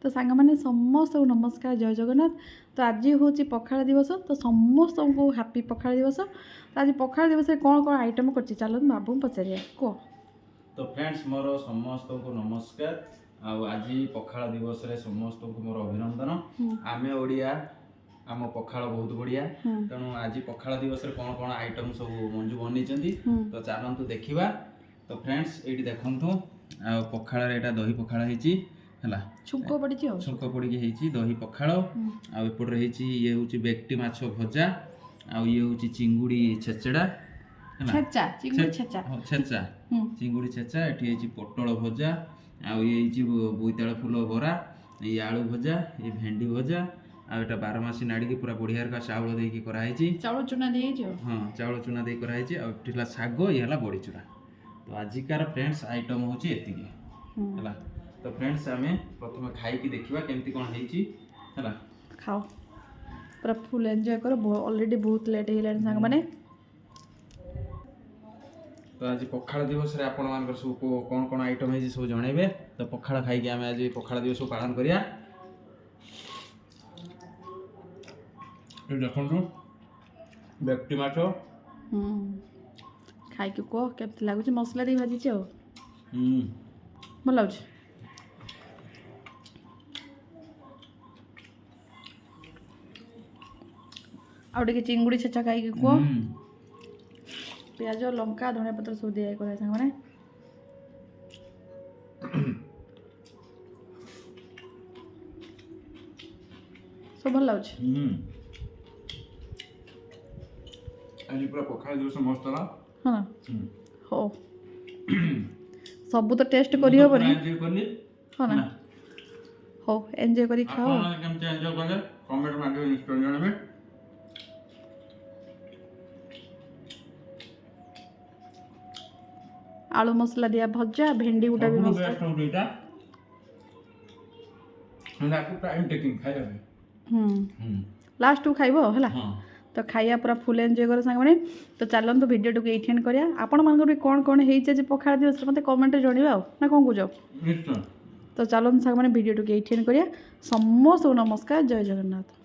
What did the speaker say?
तो सांग मैंने समस्त नमस्कार जय जगन्नाथ। तो आज हूँ पखाड़ दिवस तो समस्त को हैप्पी पखाड़ दिवस। तो आज पखाड़ दिवस कौन कौन आइटम कर चलो बाबू पचारिया कह। तो फ्रेंड्स मोर समस्त को नमस्कार। आज पखाड़ दिवस रे समस्त को मोर अभिनंदन। आमे ओडिया आम पखाड़ बहुत बढ़िया तेणु आज पखाड़ दिवस रे कौन कौन आइटम सब मंजू बनी तो चलतु देखा। तो फ्रेंड्स ये देखु पखाड़ एटा दही पखाड़ है छुंक पड़ी छुंक पड़ी दही पखाड़ आउपटे ये हूँ बेक्टी माछ भजा ये हूँ चिंगुड़ी छेचड़ा छेचा चिंगुड़ी छेचा छेचा चिंगुड़ी छेचा ये पोटल भजा ये बोईताल फूल बरा ये आलू भजा ये भेंडी भजा आटा बारमासी नाड़ी पूरा बढ़िया का चाउल देकी कराई चाउल चूना दे हाँ चाउल चूना दे कराई आउला शाग ये बड़ी चूड़ा। तो आजिकार फ्रेंड्स आइटम हूँ एतिकी है। तो फ्रेंड्स आम प्रथम खाई देखा केमती कौन है खाओ पूरा फुल एंजॉय करो। ऑलरेडी बहुत लेट है सांग मैंने। तो आज पखाड़ दिवस रे आपण मान सब कौन कौन आइटम है सब जनइबे। तो पखाड़ खाई आम आज पखाड़ दिवस पालन करिया। देखु बेक्टी माछ खाई कह केमती लगुच मसला दी भाजी भल लगुच। आउटे चिंगुड़ी छेचा खाई कह प्याज लंका धनिया पत्र सब दिया कर सांग मैंने। सब भल लगुच आज पूरा पखाड़ दिवस मस्त ला। हाँ हो सब तो टेस्ट करी होबनी हाँ ना हो एंजॉय करी खाओ। आपण केमते एंजॉय करले कमेंट माध्यम निश्चय जानबे। आलू मसला दिया भजा भेंडी गुटा भी मस्त लास्ट खाइबो हला। तो खाइया पूरा फुल एंजॉय करो सांग मैंने। तो चलतु वीडियो टू एट एंड करिया। आपण मानकर भी कौन कौन है पखाड़ दिवस मत कमेंट जानवा ना कौन कौच। तो चलतु सांग मैंने वीडियो टू एट एंड करिया। समस्त नमस्कार जय जगन्नाथ।